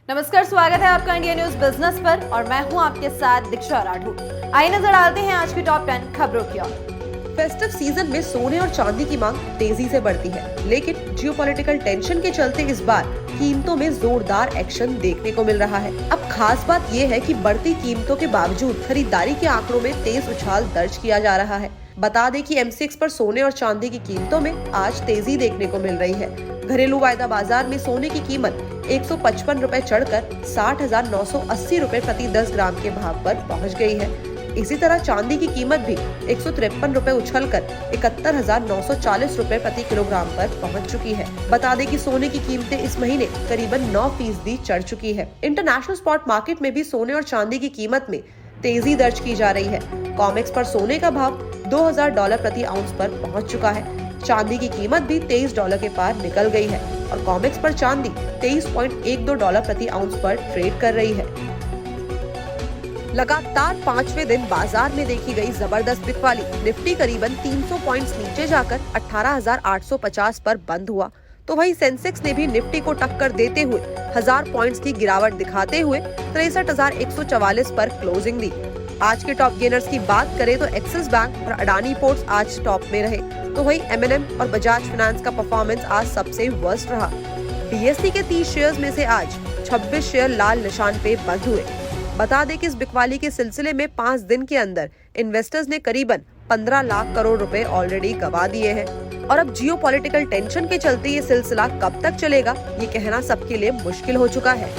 नमस्कार, स्वागत है आपका इंडिया न्यूज बिजनेस पर और मैं हूं आपके साथ दीक्षा राठौर। आइए नजर डालते हैं आज की टॉप 10 खबरों की ओर। फेस्टिव सीजन में सोने और चांदी की मांग तेजी से बढ़ती है, लेकिन जियोपॉलिटिकल टेंशन के चलते इस बार कीमतों में जोरदार एक्शन देखने को मिल रहा है। अब खास बात ये है कि बढ़ती कीमतों के बावजूद खरीदारी के आंकड़ों में तेज उछाल दर्ज किया जा रहा है। बता दें कि MCX पर सोने और चांदी की कीमतों में आज तेजी देखने को मिल रही है। घरेलू वायदा बाजार में सोने की कीमत 155 रुपए चढ़कर 60,980 रुपए प्रति 10 ग्राम के भाव पर पहुंच गई है। इसी तरह चांदी की कीमत भी 153 रुपए उछलकर 71,940 रुपए प्रति किलोग्राम पर पहुंच चुकी है। बता दें कि सोने की कीमतें इस महीने करीबन 9% चढ़ चुकी है। इंटरनेशनल स्पॉट मार्केट में भी सोने और चांदी की कीमत में तेजी दर्ज की जा रही है। कॉमेक्स पर सोने का भाव $2,000 प्रति आउंस पर पहुंच चुका है। चांदी की कीमत भी $23 के पार निकल गई है और कॉमेक्स पर चांदी $23.12 प्रति आउंस पर ट्रेड कर रही है। लगातार 5वें दिन बाजार में देखी गई जबरदस्त बिकवाली। निफ्टी करीबन 300 पॉइंट्स नीचे जाकर 18,850 पर बंद हुआ, तो वहीं सेंसेक्स ने भी निफ्टी को टक्कर देते हुए 1000 पॉइंट्स की गिरावट दिखाते हुए 63,144 पर क्लोजिंग दी। आज के टॉप गेनर्स की बात करें तो एक्सिस बैंक और अडानी पोर्ट्स आज टॉप में रहे, तो वहीं M&M और बजाज फाइनेंस का परफॉर्मेंस आज सबसे वर्स्ट रहा। BSE के 30 शेयर्स में से आज 26 शेयर लाल निशान पे बंद हुए। बता दें कि इस बिकवाली के सिलसिले में 5 दिन के अंदर इन्वेस्टर्स ने करीबन 15 लाख करोड़ रुपए ऑलरेडी गवा दिए हैं। और अब जियोपॉलिटिकल टेंशन के चलते ये सिलसिला कब तक चलेगा, ये कहना सबके लिए मुश्किल हो चुका है।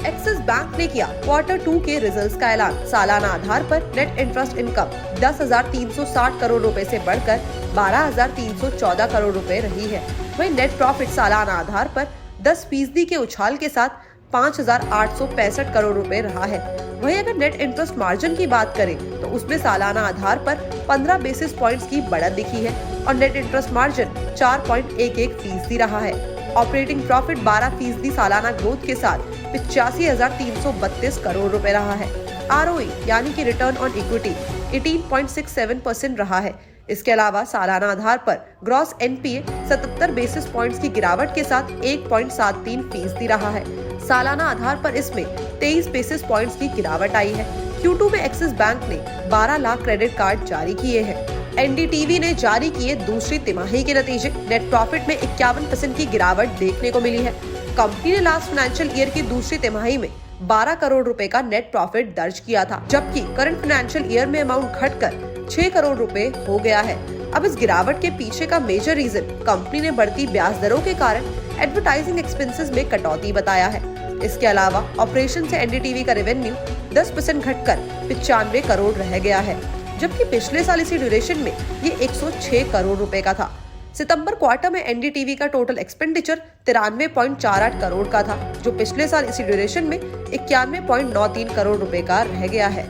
एक्सिस बैंक ने किया Q2 के रिजल्ट्स का ऐलान। सालाना आधार पर नेट इंटरेस्ट इनकम 10,360 करोड़ रुपए से बढ़कर 12,314 करोड़ रुपए रही है। वहीं नेट प्रॉफिट सालाना आधार पर 10% के उछाल के साथ 5,865 करोड़ रुपए रहा है। वहीं अगर नेट इंटरेस्ट मार्जिन की बात करें तो उसमें सालाना आधार पर 15 बेसिस पॉइंट्स की बढ़त दिखी है और नेट इंटरेस्ट मार्जिन 4.11% रहा है। ऑपरेटिंग प्रॉफिट 12% सालाना ग्रोथ के साथ 85,332 करोड़ रुपए रहा है। ROE यानी कि रिटर्न ऑन इक्विटी 18.67% रहा है। इसके अलावा सालाना आधार पर ग्रॉस NPA 77 बेसिस पॉइंट्स की गिरावट के साथ 1.73% रहा है। सालाना आधार पर इसमें 23 बेसिस पॉइंट्स की गिरावट आई है। Q2 में एक्सिस बैंक ने 12 लाख क्रेडिट कार्ड जारी किए हैं। NDTV ने जारी किए दूसरी तिमाही के नतीजे। नेट प्रॉफिट में 51% की गिरावट देखने को मिली है। कंपनी ने लास्ट फाइनेंशियल ईयर की दूसरी तिमाही में 12 करोड़ रुपए का नेट प्रॉफिट दर्ज किया था, जबकि करंट फाइनेंशियल ईयर में अमाउंट घटकर 6 करोड़ रुपए हो गया है। अब इस गिरावट के पीछे का मेजर रीजन कंपनी ने बढ़ती ब्याज दरों के कारण एडवर्टाइजिंग एक्सपेंसेस में कटौती बताया है। इसके अलावा ऑपरेशन से NDTV का रेवेन्यू 10% घटकर 95 करोड़ रह गया है, जबकि पिछले साल इसी ड्यूरेशन में ये 106 करोड़ रुपए का था। सितंबर क्वार्टर में NDTV का टोटल एक्सपेंडिचर 93.48 करोड़ का था, जो पिछले साल इसी ड्यूरेशन में 91.93 करोड़ रुपए का रह गया है।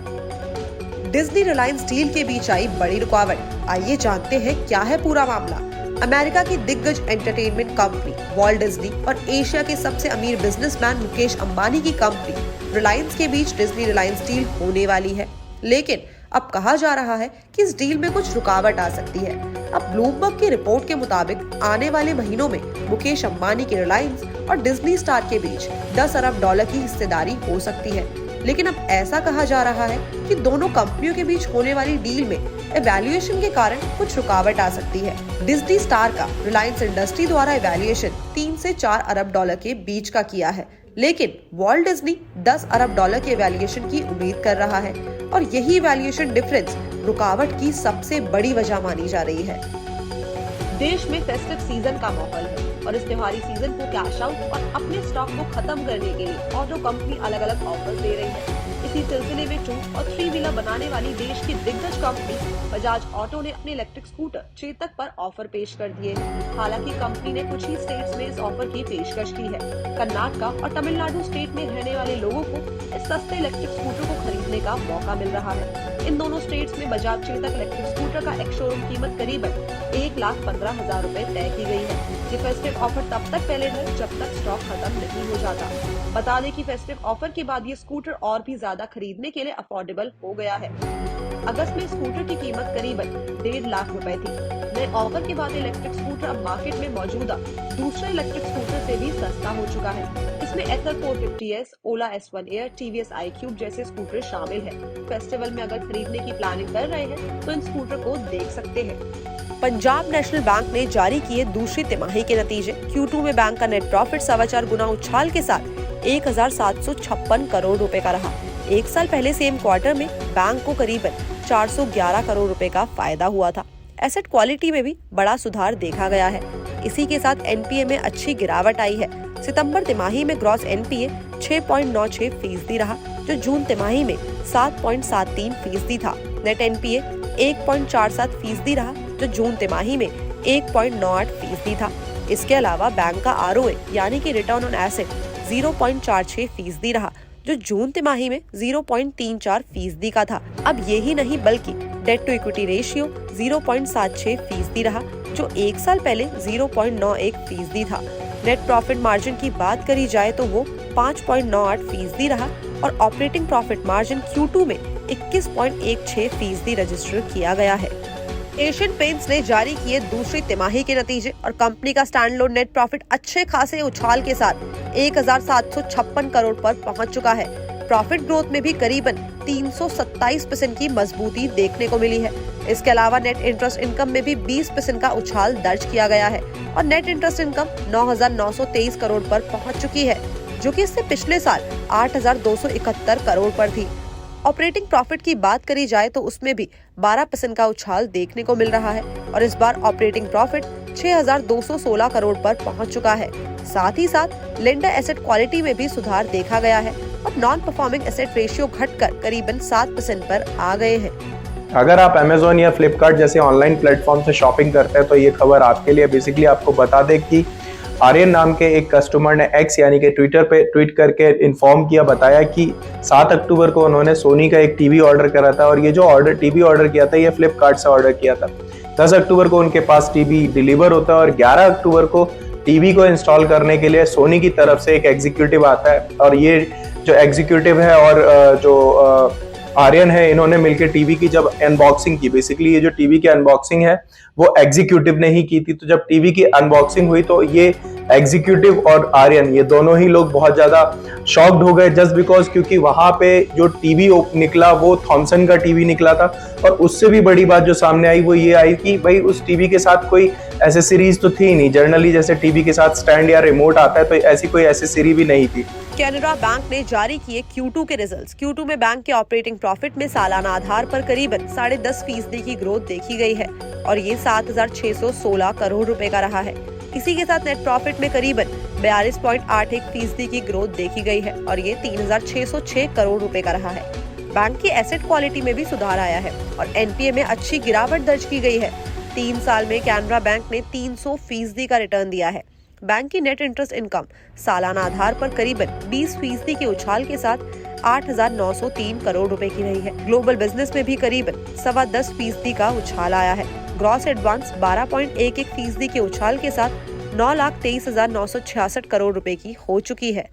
डिज्नी रिलायंस डील के बीच आई बड़ी रुकावट। आइए जानते हैं क्या है पूरा मामला। अमेरिका की दिग्गज एंटरटेनमेंट कंपनी वॉल्ट डिज्नी और एशिया के सबसे अमीर बिजनेसमैन मुकेश अंबानी की कंपनी रिलायंस के बीच डिज्नी रिलायंस डील होने वाली है, लेकिन अब कहा जा रहा है कि इस डील में कुछ रुकावट आ सकती है। अब ब्लूमबर्ग की रिपोर्ट के मुताबिक आने वाले महीनों में मुकेश अंबानी के रिलायंस और डिज्नी स्टार के बीच $10 अरब की हिस्सेदारी हो सकती है, लेकिन अब ऐसा कहा जा रहा है कि दोनों कंपनियों के बीच होने वाली डील में एवैल्यूएशन के कारण कुछ रुकावट आ सकती है। डिज्नी स्टार का रिलायंस इंडस्ट्री द्वारा एवैल्यूएशन 3 से 4 अरब डॉलर के बीच का किया है, लेकिन वॉल्ट डिज्नी $10 अरब की एवैल्यूएशन की उम्मीद कर रहा है और यही वैल्यूएशन डिफरेंस रुकावट की सबसे बड़ी वजह मानी जा रही है। देश में फेस्टिव सीजन का माहौल है और इस त्योहारी सीजन को कैश आउट और अपने स्टॉक को खत्म करने के लिए ऑटो कंपनी अलग अलग ऑफर्स दे रही है। इसी सिलसिले में 2 और 3 व्हीलर बनाने वाली देश की दिग्गज कंपनी बजाज ऑटो ने अपने इलेक्ट्रिक स्कूटर चेतक पर ऑफर पेश कर दिए हैं। हालांकि कंपनी ने कुछ ही स्टेट्स में इस ऑफर की पेशकश की है। कर्नाटका और तमिलनाडु स्टेट में रहने वाले लोगों को इस सस्ते इलेक्ट्रिक स्कूटर को खरीदने का मौका मिल रहा है। इन दोनों स्टेट्स में बजाज चेतक इलेक्ट्रिक स्कूटर का एक शोरूम कीमत करीबन 1,15,000 रुपए तय की गई है। ये फेस्टिव ऑफर तब तक वैलिड है जब तक स्टॉक खत्म नहीं हो जाता। बता दें कि फेस्टिव ऑफर के बाद ये स्कूटर और भी ज्यादा खरीदने के लिए अफोर्डेबल हो गया है। अगस्त में स्कूटर की कीमत करीबन 1.5 लाख रुपए थी। नए ऑफर के बाद इलेक्ट्रिक स्कूटर अब मार्केट में मौजूदा दूसरे इलेक्ट्रिक स्कूटर से भी सस्ता हो चुका है। जिसमें एथर 450S, ओला S1 Air, TVS iQube जैसे स्कूटर शामिल है। फेस्टिवल में अगर खरीदने की प्लानिंग कर रहे हैं तो इन स्कूटर को देख सकते हैं। पंजाब नेशनल बैंक ने जारी किए दूसरी तिमाही के नतीजे। Q2 में बैंक का नेट प्रॉफिट 4.25 गुना उछाल के साथ 1,756 करोड़ रुपए का रहा। एक साल पहले सेम क्वार्टर में बैंक को करीबन 411 करोड़ रुपए का फायदा हुआ था। एसेट क्वालिटी में भी बड़ा सुधार देखा गया है। इसी के साथ एनपीए में अच्छी गिरावट आई है। सितंबर तिमाही में ग्रॉस एनपीए 6.96% रहा, जो जून तिमाही में 7.73% था। नेट एनपीए 1.47% रहा, जो जून तिमाही में 1.98% था। इसके अलावा बैंक का आरओए यानी कि रिटर्न ऑन एसेट 0.46% रहा, जो जून तिमाही में 0.34% का था। अब यही नहीं बल्कि डेट टू इक्विटी रेशियो 0.76% रहा, जो एक साल पहले 0.91% था। नेट प्रॉफिट मार्जिन की बात करी जाए तो वो 5.98% रहा और ऑपरेटिंग प्रॉफिट मार्जिन Q2 में 21.16% रजिस्टर किया गया है। एशियन पेंट्स ने जारी किए दूसरी तिमाही के नतीजे और कंपनी का स्टैंडअलोन नेट प्रॉफिट अच्छे खासे उछाल के साथ 1,756 करोड़ पर पहुंच चुका है। प्रॉफिट ग्रोथ में भी करीबन 327% की मजबूती देखने को मिली है। इसके अलावा नेट इंटरेस्ट इनकम में भी 20% का उछाल दर्ज किया गया है और नेट इंटरेस्ट इनकम 9,923 करोड़ पर पहुंच चुकी है, जो कि इससे पिछले साल 8,271 करोड़ पर थी। ऑपरेटिंग प्रॉफिट की बात करी जाए तो उसमें भी 12% का उछाल देखने को मिल रहा है और इस बार ऑपरेटिंग प्रॉफिट 6,216 करोड़ पर पहुंच चुका है। साथ ही साथ लेंडर एसेट क्वालिटी में भी सुधार देखा गया है और नॉन परफॉर्मिंग एसेट रेशियो घटकर करीबन 7% पर आ गए हैं। अगर आप Amazon या Flipkart जैसे ऑनलाइन प्लेटफॉर्म से शॉपिंग करते हैं तो ये खबर आपके लिए। बेसिकली आपको बता दें कि आर्यन नाम के एक कस्टमर ने एक्स यानी कि ट्विटर पे ट्वीट करके इन्फॉर्म किया, बताया कि 7 अक्टूबर को उन्होंने सोनी का एक टीवी ऑर्डर करा था और ये जो टीवी ऑर्डर किया था ये फ्लिपकार्ट से ऑर्डर किया था। 10 अक्टूबर को उनके पास टीवी डिलीवर होता है और 11 अक्टूबर को टीवी को इंस्टॉल करने के लिए सोनी की तरफ से एक एग्जीक्यूटिव आता है और ये जो एग्जीक्यूटिव है और जो आर्यन है, इन्होंने मिलकर टीवी की जब अनबॉक्सिंग की, बेसिकली ये जो टीवी की अनबॉक्सिंग है वो एग्जीक्यूटिव ने ही की थी। तो जब टीवी की अनबॉक्सिंग हुई तो ये एग्जीक्यूटिव और आर्यन ये दोनों ही लोग बहुत ज्यादा शॉक्ड हो गए, जस्ट बिकॉज क्योंकि वहां पे जो टीवी निकला वो थॉमसन का टीवी निकला था। और उससे भी बड़ी बात जो सामने आई वो ये आई कि भाई उस टीवी के साथ कोई एसेसरीज तो थी नहीं। जनरली जैसे टीवी के साथ स्टैंड या रिमोट आता है तो ऐसी कोई एसेसरी भी नहीं थी। कैनरा बैंक ने जारी किए Q2 के रिजल्ट्स। Q2 में बैंक के ऑपरेटिंग प्रॉफिट में सालाना आधार पर करीबन 10.5% की ग्रोथ देखी गई है और ये 7,616 करोड़ रुपए का रहा है। इसी के साथ नेट प्रॉफिट में करीबन 42.81% की ग्रोथ देखी गई है और ये 3,606 करोड़ रुपए का रहा है। बैंक की एसेट क्वालिटी में भी सुधार आया है और एनपीए में अच्छी गिरावट दर्ज की गई है। 3 साल में कैनरा बैंक ने 300% का रिटर्न दिया है। बैंक की नेट इंटरेस्ट इनकम सालाना आधार पर करीबन 20% के उछाल के साथ 8,903 करोड़ रुपए की रही है। ग्लोबल बिजनेस में भी करीबन 10.25% का उछाल आया है। ग्रॉस एडवांस 12.11% के उछाल के साथ 9,23,966 करोड़ रुपए की हो चुकी है।